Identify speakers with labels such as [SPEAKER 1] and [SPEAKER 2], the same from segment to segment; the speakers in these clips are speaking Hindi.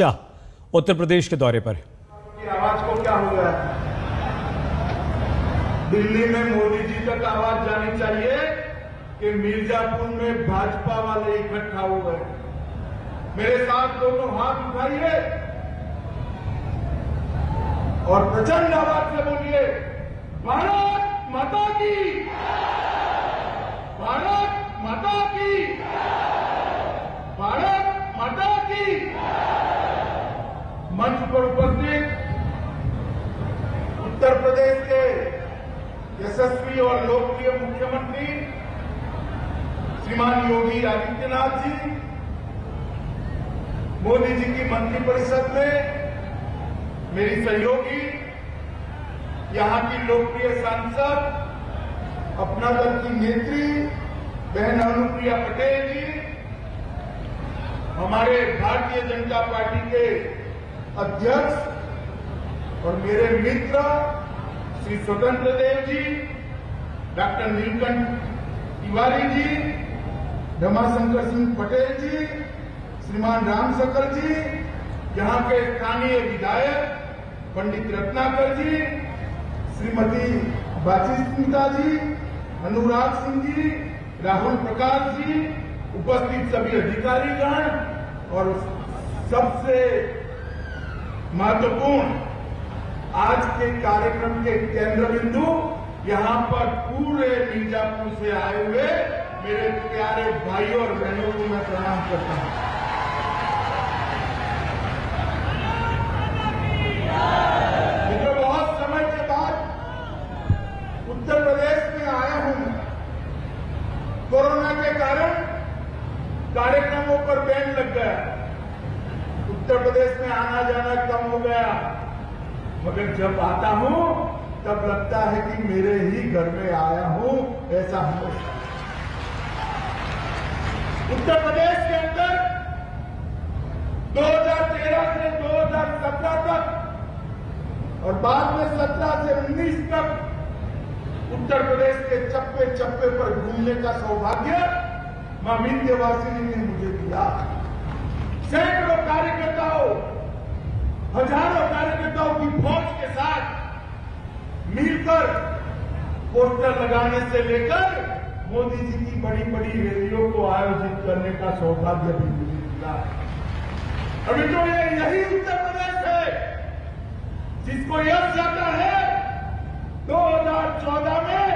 [SPEAKER 1] उत्तर प्रदेश के दौरे पर।
[SPEAKER 2] आवाज को क्या हो गया? दिल्ली में मोदी जी तक आवाज जानी चाहिए कि मिर्जापुर में भाजपा वाले इकट्ठा हो गए। मेरे साथ दोनों हाथ उठाइए और प्रचंड आवाज से बोलिए, भारत माता की, भारत माता की, भारत माता की। मंच पर उपस्थित उत्तर प्रदेश के यशस्वी और लोकप्रिय मुख्यमंत्री श्रीमान योगी आदित्यनाथ जी, मोदी जी की मंत्रिपरिषद में मेरी सहयोगी, यहां की लोकप्रिय सांसद, अपना दल की नेत्री बहन अनुप्रिया पटेल जी, हमारे भारतीय जनता पार्टी के अध्यक्ष और मेरे मित्र श्री स्वतंत्र देव जी, डॉक्टर नीलकंठ तिवारी जी, रमाशंकर सिंह पटेल जी, श्रीमान राम सकल जी, यहाँ के स्थानीय विधायक पंडित रत्नाकर जी, श्रीमती बाचिस्मिता जी, अनुराग सिंह जी, राहुल प्रकाश जी, उपस्थित सभी अधिकारीगण और सबसे महत्वपूर्ण आज के कार्यक्रम के केंद्र बिंदु, यहां पर पूरे मिर्जापुर से आए हुए मेरे प्यारे भाइयों और बहनों को मैं प्रणाम करता हूं। मुझे बहुत समय के बाद उत्तर प्रदेश में आया हूं। कोरोना के कारण कार्यक्रमों पर बैन लग गया, उत्तर प्रदेश में आना जाना कम हो गया, मगर जब आता हूं तब लगता है कि मेरे ही घर में आया हूं, ऐसा हमेशा। उत्तर प्रदेश के अंदर 2013 से 2017 तक और बाद में 17 से 19 तक उत्तर प्रदेश के चप्पे चप्पे पर घूमने का सौभाग्य मां विंध्यवासिनी ने मुझे दिया। सैकड़ों कार्यकर्ताओं, हजारों कार्यकर्ताओं की फौज के साथ मिलकर पोस्टर लगाने से लेकर मोदी जी की बड़ी बड़ी रैलियों को आयोजित करने का सौभाग्य भी मुझे मिला। अभी तो यही उत्तर प्रदेश है जिसको यश जाता है 2014 में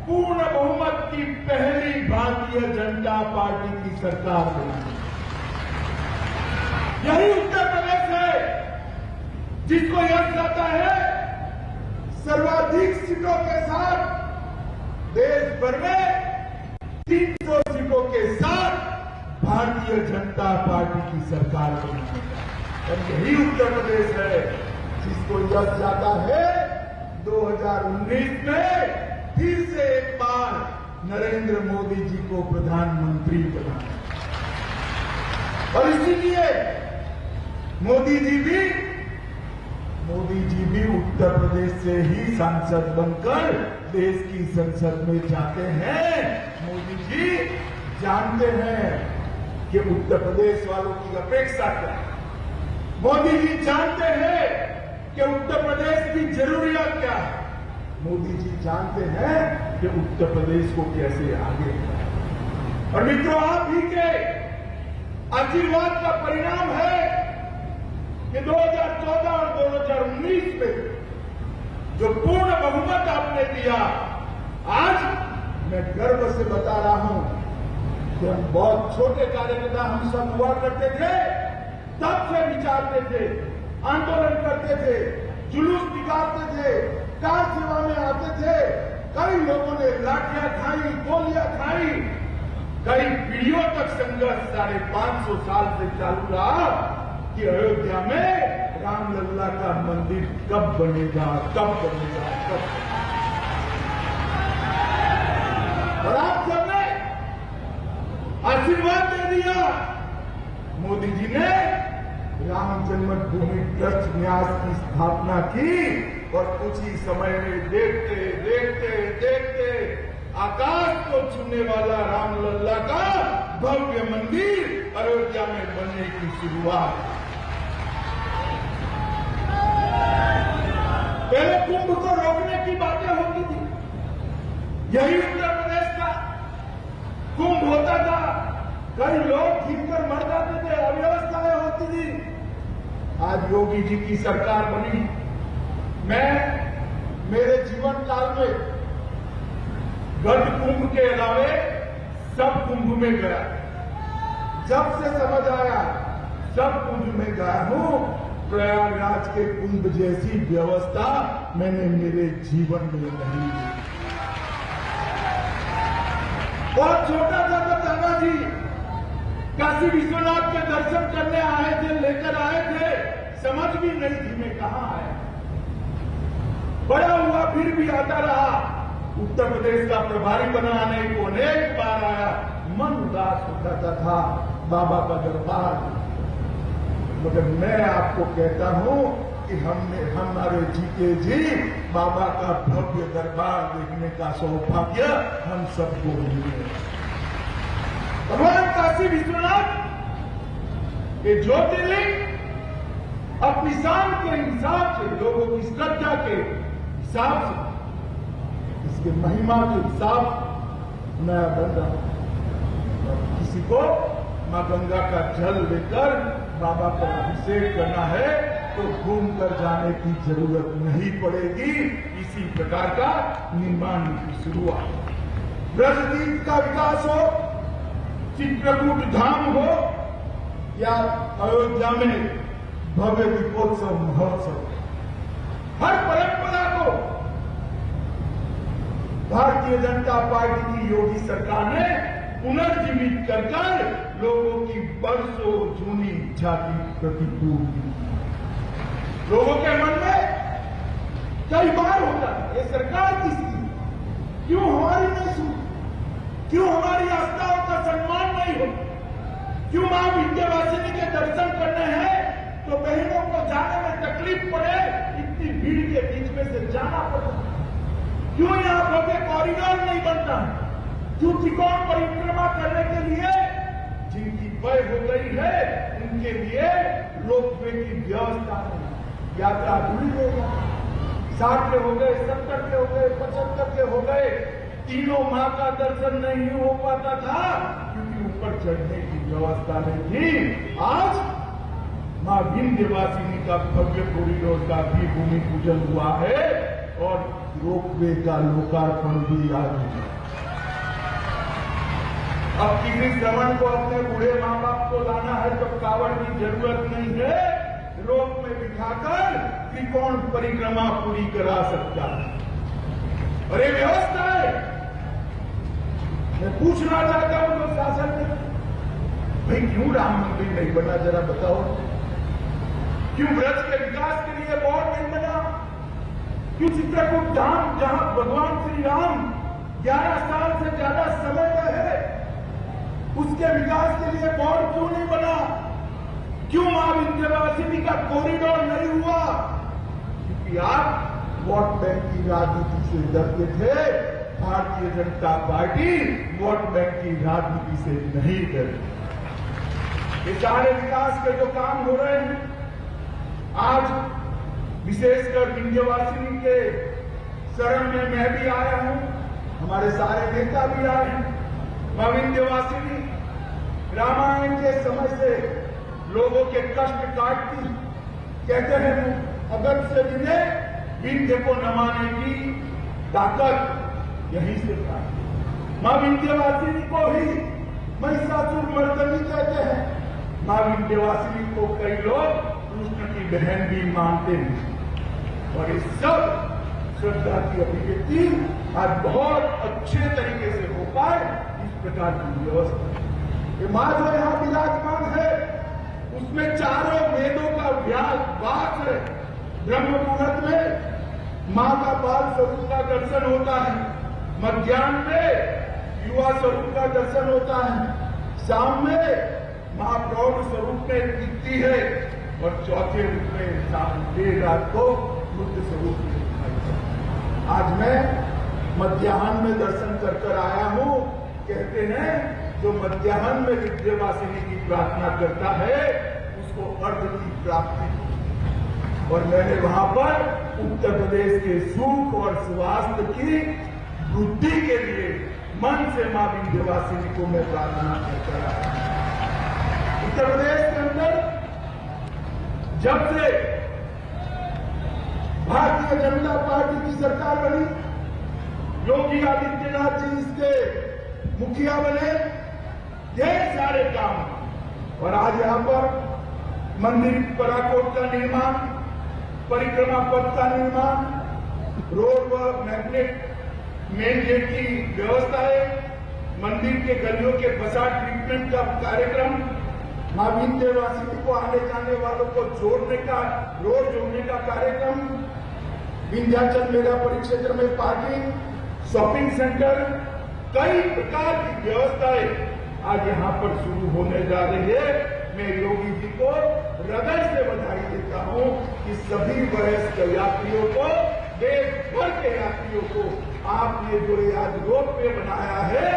[SPEAKER 2] पूर्ण बहुमत की पहली भारतीय जनता पार्टी की सरकार बनी। यही उत्तर प्रदेश है जिसको यश जाता है सर्वाधिक सीटों के साथ देश भर में 300 सीटों के साथ भारतीय जनता पार्टी की सरकार बनी। और यही उत्तर प्रदेश है जिसको यश जाता है 2019 में फिर से एक बार नरेंद्र मोदी जी को प्रधानमंत्री बनाना। और इसीलिए मोदी जी भी उत्तर प्रदेश से ही सांसद बनकर देश की संसद में जाते हैं। मोदी जी जानते हैं कि उत्तर प्रदेश वालों की अपेक्षा क्या है। मोदी जी जानते हैं कि उत्तर प्रदेश की जरूरियात क्या है। मोदी जी जानते हैं कि उत्तर प्रदेश को कैसे आगे बढ़ाएं। और मित्रों, आप ही के आशीर्वाद का परिणाम है कि 2014 और 2019 में जो पूर्ण बहुमत आपने दिया, आज मैं गर्व से बता रहा हूं कि हम बहुत छोटे कार्यकर्ता हम सब हुआ करते थे, तब से विचारते थे, आंदोलन करते थे, जुलूस निकालते थे, कार सेवा में आते थे। कई लोगों ने लाठियां खाई, गोलियां खाई, कई पीढ़ियों तक संघर्ष 550 साल से चालू रहा कि अयोध्या में रामलल्ला का मंदिर कब बनेगा, कब बनेगा, कब बनेगा। और आप सबने आशीर्वाद दे दिया। मोदी जी ने राम जन्मभूमि ट्रस्ट न्यास की स्थापना की और कुछ ही समय में देखते देखते देखते आकाश को छूने वाला रामलल्ला का भव्य मंदिर अयोध्या में बनने की शुरुआत। कई लोग जीतकर मर जाते थे, अव्यवस्थाएं होती थी। आज योगी जी की सरकार बनी। मैं मेरे जीवन काल में गढ़ कुंभ के अलावे सब कुंभ में गया। जब से समझ आया सब कुंभ में गया हूं। प्रयागराज के कुंभ जैसी व्यवस्था मैंने मेरे जीवन में नहीं देखी। बहुत छोटा था तब दादाजी काशी विश्वनाथ के दर्शन करने आए थे, लेकर आए थे। समझ भी नहीं थी मैं कहां आया। बड़ा हुआ फिर भी आता रहा। उत्तर प्रदेश का प्रभारी बनाने को अनेक बार आया। मन उदास हो जाता था बाबा का दरबार। मगर मैं आपको कहता हूं कि हमारे जीते जी बाबा का भव्य दरबार देखने का सौभाग्य हम सबको मिले। भगवान काशी विश्वनाथ ये ज्योतिर्लिंग अपनी शान के हिसाब से, लोगों की श्रद्धा के हिसाब से, इसके महिमा के हिसाब से नया बन रहा। किसी को मां गंगा का जल लेकर बाबा का अभिषेक करना है तो घूम कर जाने की जरूरत नहीं पड़ेगी। इसी प्रकार का निर्माण की शुरुआत, ब्रजदीप का विकास हो, चित्रकूट धाम हो या अयोध्या में भव्य दीपोत्सव महोत्सव, हर परंपरा को भारतीय जनता पार्टी की योगी सरकार ने पुनर्जीवित कर लोगों की बरसों जूनी इच्छा की प्रतिपूर्ति। लोगों के मन में कई बार होता है ये सरकार किसकी, क्यों हमारी नहीं सुनती, क्यों हमारी आस्थाओं का सम्मान नहीं होता, क्यों मां विंध्यवासिनी के दर्शन करने हैं तो बहनों को जाने में तकलीफ पड़े, इतनी भीड़ के बीच में से जाना पड़ता, क्यों यहां भव्य कॉरिडोर नहीं बनता, क्यों त्रिकोण परिक्रमा करने के लिए जिनकी वय हो गई है उनके लिए रोपवे की व्यवस्था नहीं, यात्रा जुड़ी हो गई, 60 के हो गए, 70 के हो गए, 75 के हो गए, तीनों मां का दर्शन नहीं हो पाता था क्योंकि ऊपर चढ़ने की व्यवस्था नहीं थी। आज मां विंध्यवासिनी का भव्य कॉरिडोर का भी भूमि पूजन हुआ है और रोपवे का लोकार्पण भी आज हुआ। अब किसी श्रवण को अपने बूढ़े मां बाप को लाना है तो कावड़ की जरूरत नहीं है, रोप में बिठाकर त्रिकोण परिक्रमा पूरी करा सकता है। और ये व्यवस्था है। मैं पूछना चाहता हूं तो शासन में, भाई क्यों राम मंदिर नहीं बना, जरा बताओ, क्यों ब्रज के विकास के लिए बोर्ड नहीं बना, क्यों चित्रकूट धाम जहां भगवान श्री राम 11 साल से ज्यादा समय में है उसके विकास के लिए बोर्ड क्यों नहीं बना, क्यों मां विंध्यवासिनी का कॉरिडोर नहीं हुआ, क्योंकि आप वोट बैंक की राजनीति से डरते थे। Bharatiya Janata party vote bank की राजनीति से नहीं डरती। ये सारे विकास के जो काम हो रहे हैं, आज विशेषकर विंध्यवासिनी के शरण में मैं भी आया हूं, हमारे सारे नेता भी आए हैं। मां विंध्यवासिनी रामायण के समय से लोगों के कष्ट काटती, कहते हैं अगल से विनय विंध्य को नमाने की ताकत यहीं से प्राप्त। मां विंध्यवासिनी को ही महिषासुर मर्दनी कहते हैं। मां विंध्यवासिनी को कई लोग कृष्ण की बहन भी मानते हैं और इस सब श्रद्धा की अभिव्यक्ति आज बहुत अच्छे तरीके से हो पाए, इस प्रकार की व्यवस्था। ये मां जो यहां विराजमान है उसमें चारों वेदों का वास है। ब्रह्म मुहूर्त में मां का बाल स्वरूप का दर्शन होता है, मध्याह्न में युवा स्वरूप का दर्शन होता है, शाम में मां प्रौढ़ स्वरूप में दिखती है और चौथे रूप में देर रात को बुद्ध स्वरूप में दिखाई देती है। आज मैं मध्याह्न में दर्शन कर आया हूं। कहते हैं जो मध्याह्न में विंध्यवासिनी की प्रार्थना करता है उसको अर्घ की प्राप्ति होती। और मैंने वहां पर उत्तर प्रदेश के सुख और स्वास्थ्य की वृद्धि के लिए मन से मां विंध्यवासिनी को मैं प्रार्थना करता रहा। उत्तर प्रदेश के अंदर जब से भारतीय जनता पार्टी की सरकार बनी, योगी आदित्यनाथ जी इसके मुखिया बने, ढेर सारे काम, और आज यहां पर मंदिर पराकोट का निर्माण, परिक्रमा पथ का निर्माण, रोड व मैग्नेट मेन गेट की व्यवस्था है, मंदिर के गलियों के फसाड ट्रीटमेंट का कार्यक्रम, मां विंध्यवासिनी को आने जाने वालों को जोड़ने का, रोड जोड़ने का कार्यक्रम, विंध्याचल मेला परिक्षेत्र में पार्किंग, शॉपिंग सेंटर, कई प्रकार की व्यवस्थाएं आज यहां पर शुरू होने जा रही है। मैं योगी जी को हृदय से बधाई देता हूं कि सभी वयस्क यात्रियों को, देश भर के यात्रियों को आपने जो आज रोप वे बनाया है,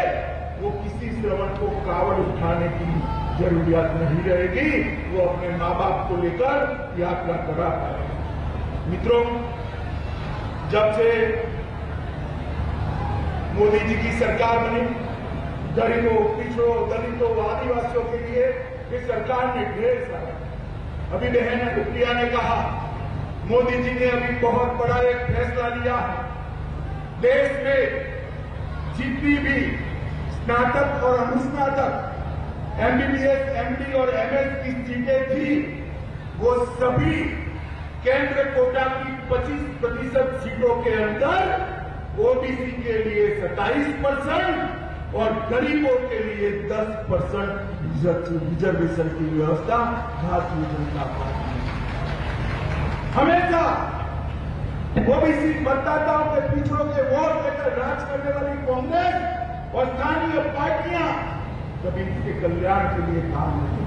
[SPEAKER 2] वो किसी श्रवण को कावड़ उठाने की जरूरत नहीं रहेगी, वो अपने माँ बाप को लेकर यात्रा करा पाएगा। मित्रों, जब से मोदी जी की सरकार बनी, गरीबों, पिछड़ों, दलितों, आदिवासियों के लिए इस सरकार ने ढेर सारा, अभी बहन रुपया ने कहा, मोदी जी ने अभी बहुत बड़ा एक फैसला लिया है। देश में जितनी भी स्नातक और अनुस्नातक, एमबीबीएस, एमडी और एमएस की सीटें थी, वो सभी केंद्र कोटा की 25% सीटों के अंदर ओबीसी के लिए 27% और गरीबों के लिए 10% रिजर्वेशन की व्यवस्था भारतीय जनता पार्टी ने हमेशा ओबीसी मतदाताओं के, पिछड़ों के वोट लेकर राज करने वाली कांग्रेस और स्थानीय पार्टियां कभी इसके कल्याण के लिए काम नहीं की।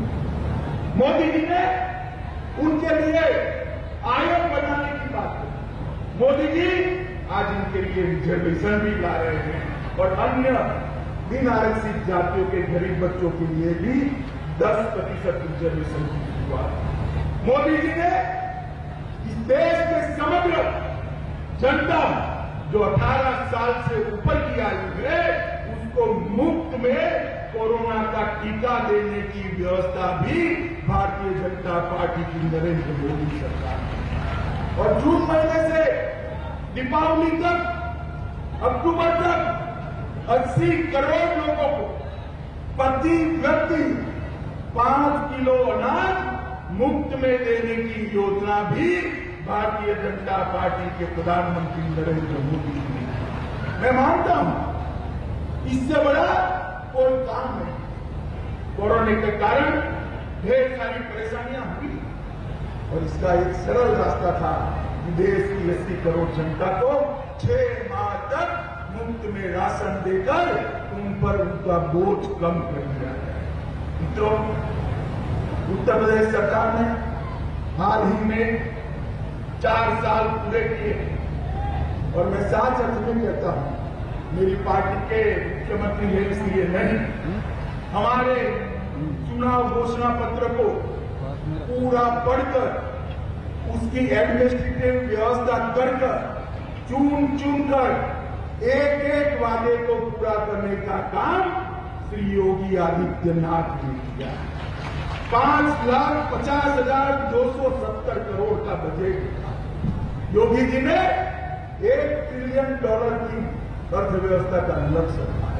[SPEAKER 2] मोदी जी ने उनके लिए आयोग बनाने की बात की। मोदी जी आज इनके लिए रिजर्वेशन भी ला रहे हैं और अन्य बिन आरक्षित जातियों के गरीब बच्चों के लिए भी 10% रिजर्वेशन की शुरुआत। मोदी जी ने इस देश के समग्र जनता जो 18 साल से ऊपर की आयु है, उसको मुफ्त में कोरोना का टीका देने की व्यवस्था भी भारतीय जनता पार्टी की नरेंद्र मोदी सरकार ने। और जून महीने से दीपावली तक, अक्टूबर तक 80 करोड़ लोगों को प्रति व्यक्ति 5 किलो अनाज मुफ्त में देने की योजना भी भारतीय जनता पार्टी के प्रधानमंत्री नरेंद्र मोदी जी ने। मैं मानता हूं इससे बड़ा कोई काम नहीं। कोरोना के कारण ढेर सारी परेशानियां हुई और इसका एक सरल रास्ता था कि देश की 80 करोड़ जनता को 6 माह तक मुफ्त में राशन देकर उन पर उनका बोझ कम कर दिया जाए। मित्रों, उत्तर प्रदेश सरकार ने हाल ही में 4 साल पूरे किए और मैं साथ अर्थ में कहता हूं, मेरी पार्टी के मुख्यमंत्री है इसलिए नहीं, हमारे चुनाव घोषणा पत्र को पूरा पढ़कर उसकी एडमिनिस्ट्रेटिव व्यवस्था कर चुन कर एक वादे को पूरा करने का काम श्री योगी आदित्यनाथ ने किया। 5,50,270 करोड़ का बजट था। योगी जी ने $1 ट्रिलियन की अर्थव्यवस्था का लक्ष्य रखा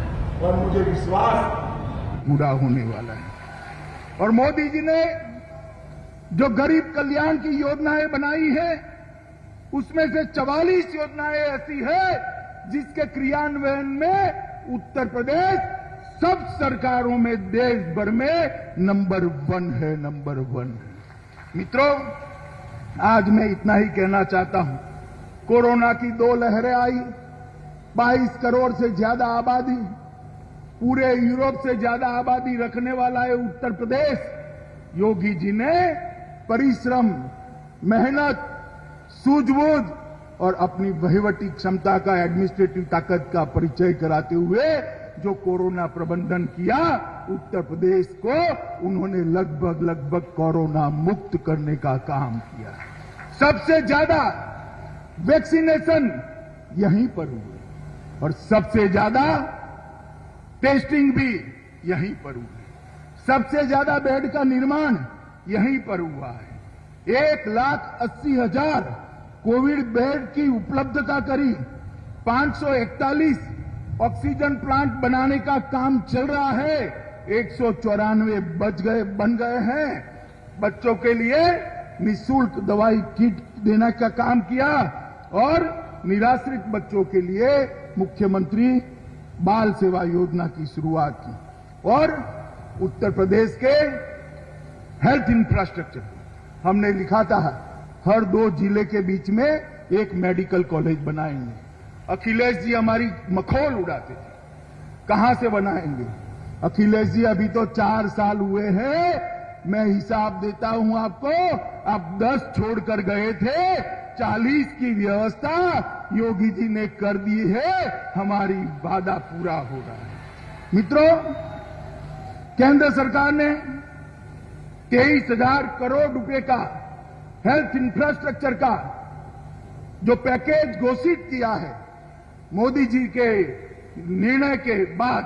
[SPEAKER 2] और मुझे विश्वास पूरा होने वाला है। और मोदी जी ने जो गरीब कल्याण की योजनाएं बनाई है, उसमें से 44 योजनाएं ऐसी है जिसके क्रियान्वयन में उत्तर प्रदेश सब सरकारों में देश भर में नंबर 1 है, नंबर 1 है। मित्रों, आज मैं इतना ही कहना चाहता हूं। कोरोना की 2 लहरें आई, 22 करोड़ से ज्यादा आबादी, पूरे यूरोप से ज्यादा आबादी रखने वाला है उत्तर प्रदेश। योगी जी ने परिश्रम, मेहनत, सूझबूझ और अपनी वहीवटी क्षमता का, एडमिनिस्ट्रेटिव ताकत का परिचय कराते हुए जो कोरोना प्रबंधन किया, उत्तर प्रदेश को उन्होंने लगभग कोरोना मुक्त करने का काम किया। सबसे ज्यादा वैक्सीनेशन यहीं पर हुए और सबसे ज्यादा टेस्टिंग भी यहीं पर हुई।
[SPEAKER 3] सबसे ज्यादा बेड का निर्माण यहीं पर हुआ है। 1,80,000 कोविड बेड की उपलब्धता करी। 541 ऑक्सीजन प्लांट बनाने का काम चल रहा है। 194 बन गए हैं। बच्चों के लिए निःशुल्क दवाई किट देने का काम किया और निराश्रित बच्चों के लिए मुख्यमंत्री बाल सेवा योजना की शुरुआत की। और उत्तर प्रदेश के हेल्थ इंफ्रास्ट्रक्चर हमने लिखा था हर 2 जिले के बीच में एक मेडिकल कॉलेज बनाएंगे। अखिलेश जी हमारी मखौल उड़ाते थे, कहां से बनाएंगे? अखिलेश जी अभी तो 4 साल हुए हैं। मैं हिसाब देता हूं आपको, आप 10 छोड़कर गए थे, 40 की व्यवस्था योगी जी ने कर दी है। हमारी वादा पूरा हो रहा है। मित्रों, केंद्र सरकार ने 23,000 करोड़ रुपए का हेल्थ इंफ्रास्ट्रक्चर का जो पैकेज घोषित किया है मोदी जी के निर्णय के बाद,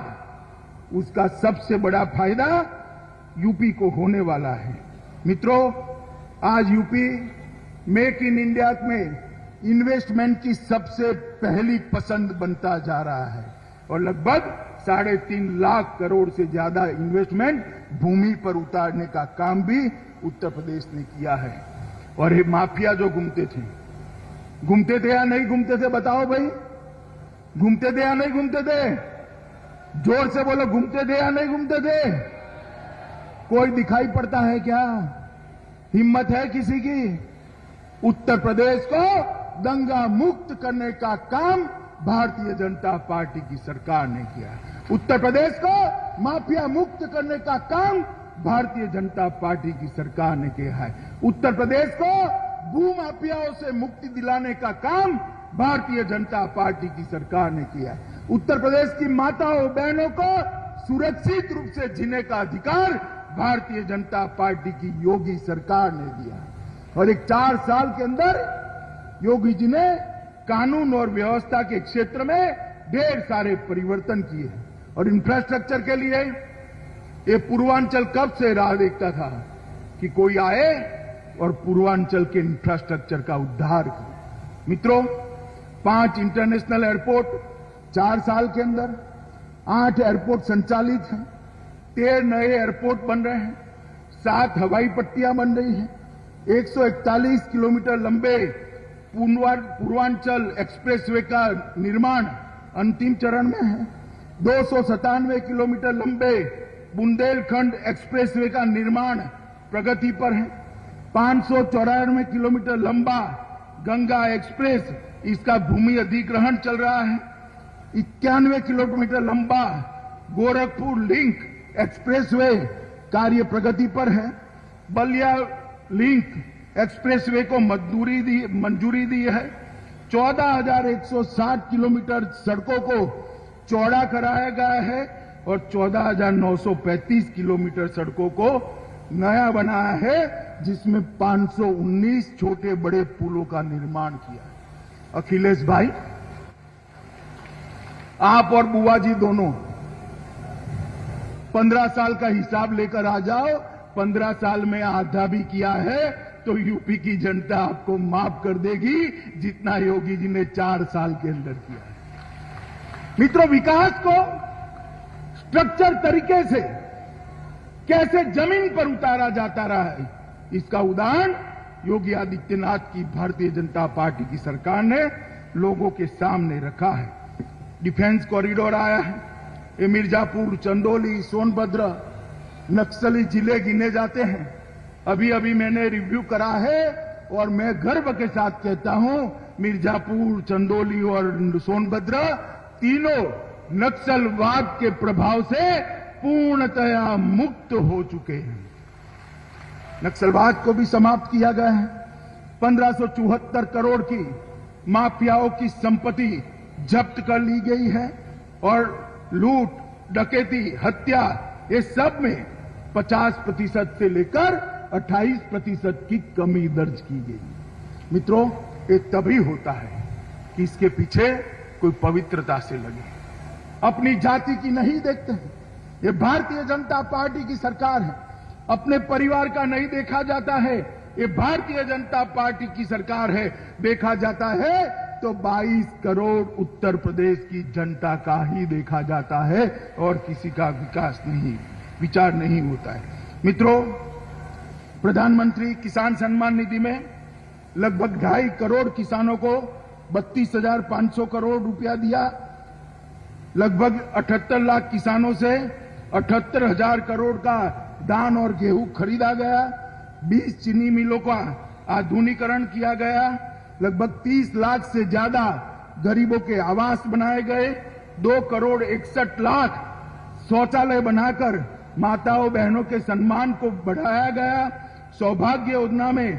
[SPEAKER 3] उसका सबसे बड़ा फायदा यूपी को होने वाला है। मित्रों, आज यूपी मेक इन इंडिया में इन्वेस्टमेंट की सबसे पहली पसंद बनता जा रहा है और लगभग 3.5 लाख करोड़ से ज्यादा इन्वेस्टमेंट भूमि पर उतारने का काम भी उत्तर प्रदेश ने किया है। और ये माफिया जो घूमते थे या नहीं घूमते थे? बताओ भाई, घूमते थे या नहीं घूमते थे? जोर से बोलो, घूमते थे या नहीं घूमते थे? कोई दिखाई पड़ता है क्या? हिम्मत है किसी की? उत्तर प्रदेश को दंगा मुक्त करने का काम भारतीय जनता पार्टी की सरकार ने किया। उत्तर प्रदेश को माफिया मुक्त करने का काम भारतीय जनता पार्टी की सरकार ने किया है। उत्तर प्रदेश को भू माफियाओं से मुक्ति दिलाने का काम भारतीय जनता पार्टी की सरकार ने किया है। उत्तर प्रदेश की माताओं बहनों को सुरक्षित रूप से जीने का अधिकार भारतीय जनता पार्टी की योगी सरकार ने दिया। और एक 4 साल के अंदर योगी जी ने कानून और व्यवस्था के क्षेत्र में ढेर सारे परिवर्तन किए हैं। और इंफ्रास्ट्रक्चर के लिए ये पूर्वांचल कब से राह देखता था कि कोई आए और पूर्वांचल के इंफ्रास्ट्रक्चर का उद्धार करे। मित्रों, 5 इंटरनेशनल एयरपोर्ट 4 साल के अंदर, 8 एयरपोर्ट संचालित हैं, 13 नए एयरपोर्ट बन रहे हैं, 7 हवाई पट्टियां बन रही हैं, 141 किलोमीटर लंबे पूर्वांचल एक्सप्रेसवे का निर्माण अंतिम चरण में है, 297 किलोमीटर लंबे बुंदेलखंड एक्सप्रेसवे का निर्माण प्रगति पर है, 594 किलोमीटर लंबा गंगा एक्सप्रेस, इसका भूमि अधिग्रहण चल रहा है, 91 किलोमीटर लंबा गोरखपुर लिंक एक्सप्रेसवे कार्य प्रगति पर है, बलिया लिंक एक्सप्रेसवे को मंजूरी दी है, 14,160 किलोमीटर सड़कों को चौड़ा कराया गया है और 14,935 किलोमीटर सड़कों को नया बनाया है, जिसमें 519 छोटे बड़े पुलों का निर्माण किया है। अखिलेश भाई, आप और बुआ जी दोनों 15 साल का हिसाब लेकर आ जाओ। 15 साल में आधा भी किया है तो यूपी की जनता आपको माफ कर देगी, जितना योगी जी ने 4 साल के अंदर किया है। मित्रों, विकास को स्ट्रक्चर तरीके से कैसे जमीन पर उतारा जाता रहा है, इसका उदाहरण योगी आदित्यनाथ की भारतीय जनता पार्टी की सरकार ने लोगों के सामने रखा है। डिफेंस कॉरिडोर आया है, ये मिर्जापुर, चंदौली, सोनभद्र नक्सली जिले गिने जाते हैं। अभी अभी मैंने रिव्यू करा है और मैं गर्व के साथ कहता हूं, मिर्जापुर, चंदौली और सोनभद्र तीनों नक्सलवाद के प्रभाव से पूर्णतया मुक्त हो चुके हैं। नक्सलवाद को भी समाप्त किया गया है। 1574 करोड़ की माफियाओं की संपत्ति जब्त कर ली गई है और लूट, डकैती, हत्या, ये सब में 50% से लेकर 28% की कमी दर्ज की गई। मित्रों, ये तभी होता है कि इसके पीछे कोई पवित्रता से लगे, अपनी जाति की नहीं देखते हैं। ये भारतीय जनता पार्टी की सरकार है। अपने परिवार का नहीं देखा जाता है, ये भारतीय जनता पार्टी की सरकार है। देखा जाता है तो 22 करोड़ उत्तर प्रदेश की जनता का ही देखा जाता है और किसी का विचार नहीं होता है। मित्रों, प्रधानमंत्री किसान सम्मान निधि में लगभग 2.5 करोड़ किसानों को 32,500 करोड़ रुपया दिया। लगभग 78 लाख किसानों से 78,000 करोड़ का धान और गेहूं खरीदा गया। 20 चीनी मिलों का आधुनिकीकरण किया गया। लगभग 30 लाख से ज्यादा गरीबों के आवास बनाए गए। 2 करोड़ 61 लाख शौचालय बनाकर माताओं बहनों के सम्मान को बढ़ाया गया। सौभाग्य योजना में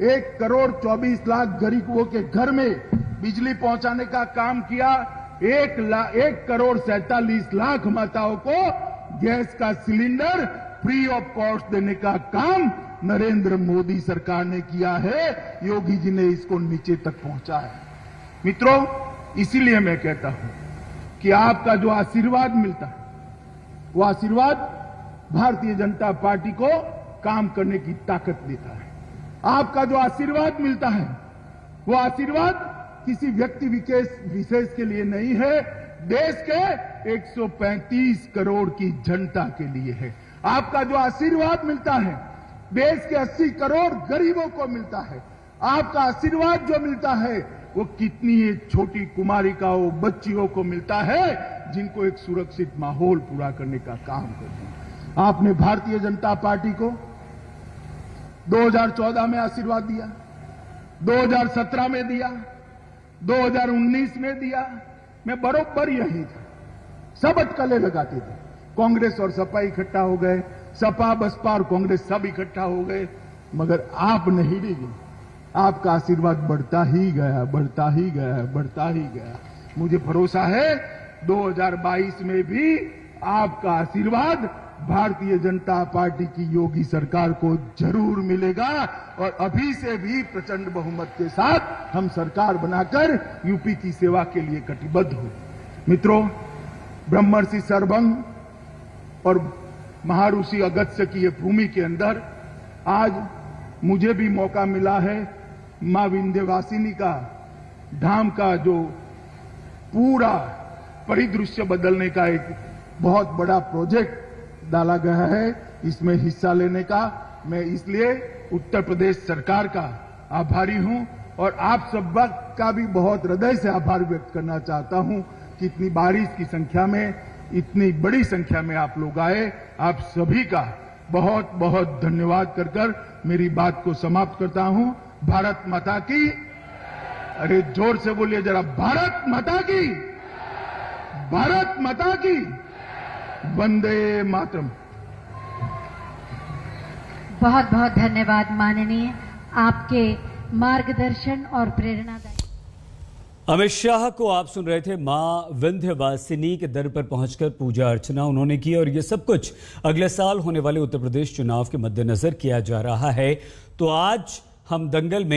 [SPEAKER 3] 1 करोड़ 24 लाख गरीबों के घर में बिजली पहुंचाने का काम किया। 1 करोड़ 47 लाख माताओं को गैस का सिलेंडर फ्री ऑफ कॉस्ट देने का काम नरेंद्र मोदी सरकार ने किया है। योगी जी ने इसको नीचे तक पहुंचाया। मित्रों, इसीलिए मैं कहता हूं कि आपका जो आशीर्वाद मिलता है वो आशीर्वाद भारतीय जनता पार्टी को काम करने की ताकत देता है। आपका जो आशीर्वाद मिलता है वो आशीर्वाद किसी व्यक्ति विशेष के लिए नहीं है, देश के 135 करोड़ की जनता के लिए है। आपका जो आशीर्वाद मिलता है देश के 80 करोड़ गरीबों को मिलता है। आपका आशीर्वाद जो मिलता है वो कितनी छोटी कुमारिकाओं बच्चियों को मिलता है जिनको एक सुरक्षित माहौल पूरा करने का काम करते हैं। आपने भारतीय जनता पार्टी को 2014 में आशीर्वाद दिया, 2017 में दिया, 2019 में दिया। मैं बरोबर यही था, सब अटकलें लगाते थे। कांग्रेस और सपा इकट्ठा हो गए, सपा बसपा और कांग्रेस सब इकट्ठा हो गए, मगर आप नहीं डिगे। आपका आशीर्वाद बढ़ता ही गया, बढ़ता ही गया, बढ़ता ही गया। मुझे भरोसा है 2022 में भी आपका आशीर्वाद भारतीय जनता पार्टी की योगी सरकार को जरूर मिलेगा और अभी से भी प्रचंड बहुमत के साथ हम सरकार बनाकर यूपी की सेवा के लिए कटिबद्ध हो। मित्रों, ब्रह्मर्षि सरभंग और महर्षि अगस्त्य की ये भूमि के अंदर आज मुझे भी मौका मिला है मां विंध्यवासिनी का धाम का जो पूरा परिदृश्य बदलने का एक बहुत बड़ा प्रोजेक्ट डाला गया है, इसमें हिस्सा लेने का मैं इसलिए उत्तर प्रदेश सरकार का आभारी हूं और आप सब का भी बहुत हृदय से आभार व्यक्त करना चाहता हूं कि इतनी बारिश की संख्या में, इतनी बड़ी संख्या में आप लोग आए। आप सभी का बहुत बहुत धन्यवाद कर मेरी बात को समाप्त करता हूं। भारत माता की, अरे जोर से बोलिए जरा, भारत माता की, भारत माता की, वंदे मातरम।
[SPEAKER 4] बहुत बहुत धन्यवाद माननीय, आपके मार्गदर्शन और प्रेरणादायी।
[SPEAKER 1] अमित शाह को आप सुन रहे थे। मां विंध्यवासिनी के दर पर पहुंचकर पूजा अर्चना उन्होंने की और ये सब कुछ अगले साल होने वाले उत्तर प्रदेश चुनाव के मद्देनजर किया जा रहा है। तो आज हम दंगल में